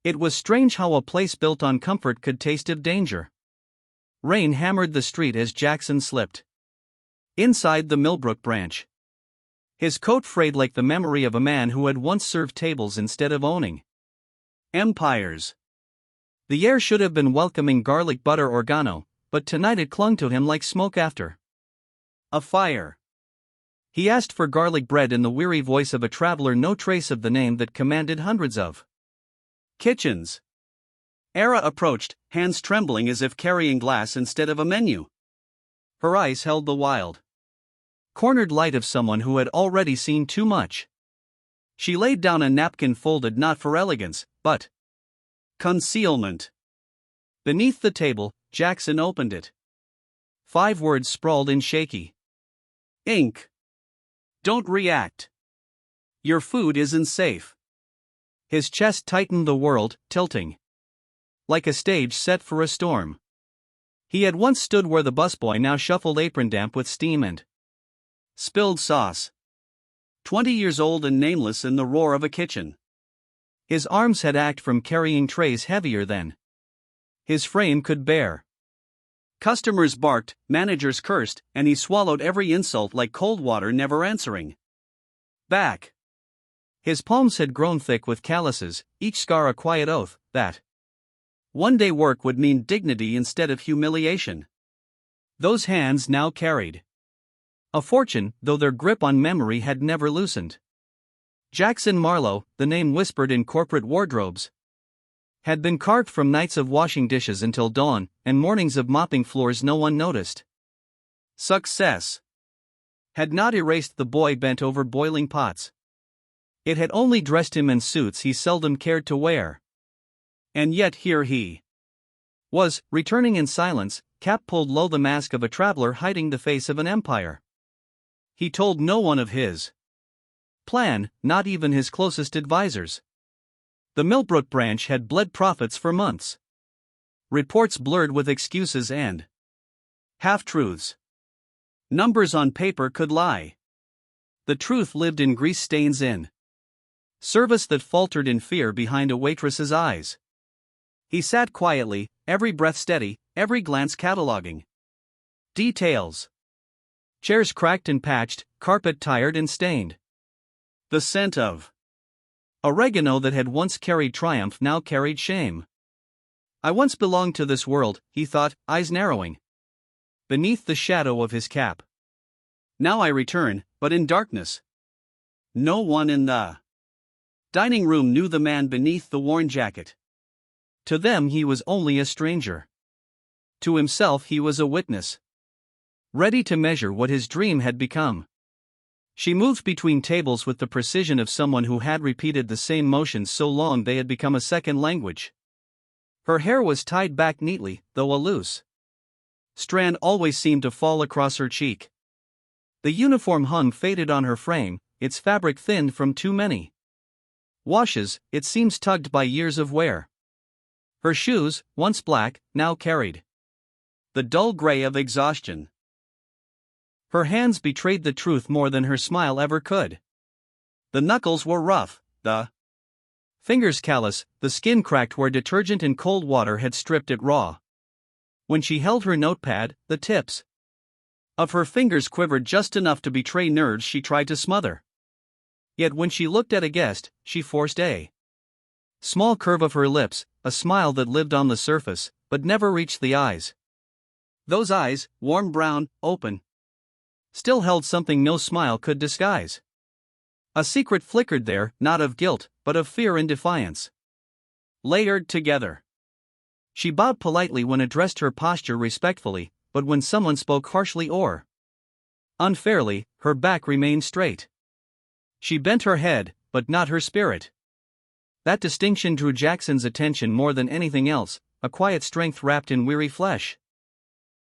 It was strange how a place built on comfort could taste of danger. Rain hammered the street as Jackson slipped inside the Millbrook branch. His coat frayed like the memory of a man who had once served tables instead of owning empires. The air should have been welcoming garlic butter oregano, but tonight it clung to him like smoke after a fire. He asked for garlic bread in the weary voice of a traveler, no trace of the name that commanded hundreds of kitchens. Era approached, hands trembling as if carrying glass instead of a menu. Her eyes held the wild, cornered light of someone who had already seen too much. She laid down a napkin folded not for elegance, but concealment. Beneath the table, Jackson opened it. 5 words sprawled in shaky ink. Don't react. Your food isn't safe. His chest tightened, the world tilting like a stage set for a storm. He had once stood where the busboy now shuffled, apron damp with steam and spilled sauce. 20 years old and nameless in the roar of a kitchen. His arms had ached from carrying trays heavier than his frame could bear. Customers barked, managers cursed, and he swallowed every insult like cold water never answering back. His palms had grown thick with calluses, each scar a quiet oath that one day work would mean dignity instead of humiliation. Those hands now carried a fortune, though their grip on memory had never loosened. Jackson Marlowe, the name whispered in corporate wardrobes, had been carved from nights of washing dishes until dawn, and mornings of mopping floors no one noticed. Success had not erased the boy bent over boiling pots. It had only dressed him in suits he seldom cared to wear. And yet here he was, returning in silence, cap pulled low, the mask of a traveler hiding the face of an empire. He told no one of his plan, not even his closest advisors. The Millbrook branch had bled profits for months. Reports blurred with excuses and half-truths. Numbers on paper could lie. The truth lived in grease stains in service that faltered in fear behind a waitress's eyes. He sat quietly, every breath steady, every glance cataloging details. Chairs cracked and patched, carpet tired and stained. The scent of oregano that had once carried triumph now carried shame. I once belonged to this world, he thought, eyes narrowing beneath the shadow of his cap. Now I return, but in darkness. No one in the dining room knew the man beneath the worn jacket. To them he was only a stranger. To himself he was a witness, ready to measure what his dream had become. She moved between tables with the precision of someone who had repeated the same motions so long they had become a second language. Her hair was tied back neatly, though a loose strand always seemed to fall across her cheek. The uniform hung faded on her frame, its fabric thinned from too many washes, it seems tugged by years of wear. Her shoes, once black, now carried the dull gray of exhaustion. Her hands betrayed the truth more than her smile ever could. The knuckles were rough, the fingers callous, the skin cracked where detergent and cold water had stripped it raw. When she held her notepad, the tips of her fingers quivered just enough to betray nerves she tried to smother. Yet when she looked at a guest, she forced a small curve of her lips, a smile that lived on the surface, but never reached the eyes. Those eyes, warm brown, open, still held something no smile could disguise. A secret flickered there, not of guilt, but of fear and defiance, layered together. She bowed politely when addressed, her posture respectfully, but when someone spoke harshly or unfairly, her back remained straight. She bent her head, but not her spirit. That distinction drew Jackson's attention more than anything else, a quiet strength wrapped in weary flesh.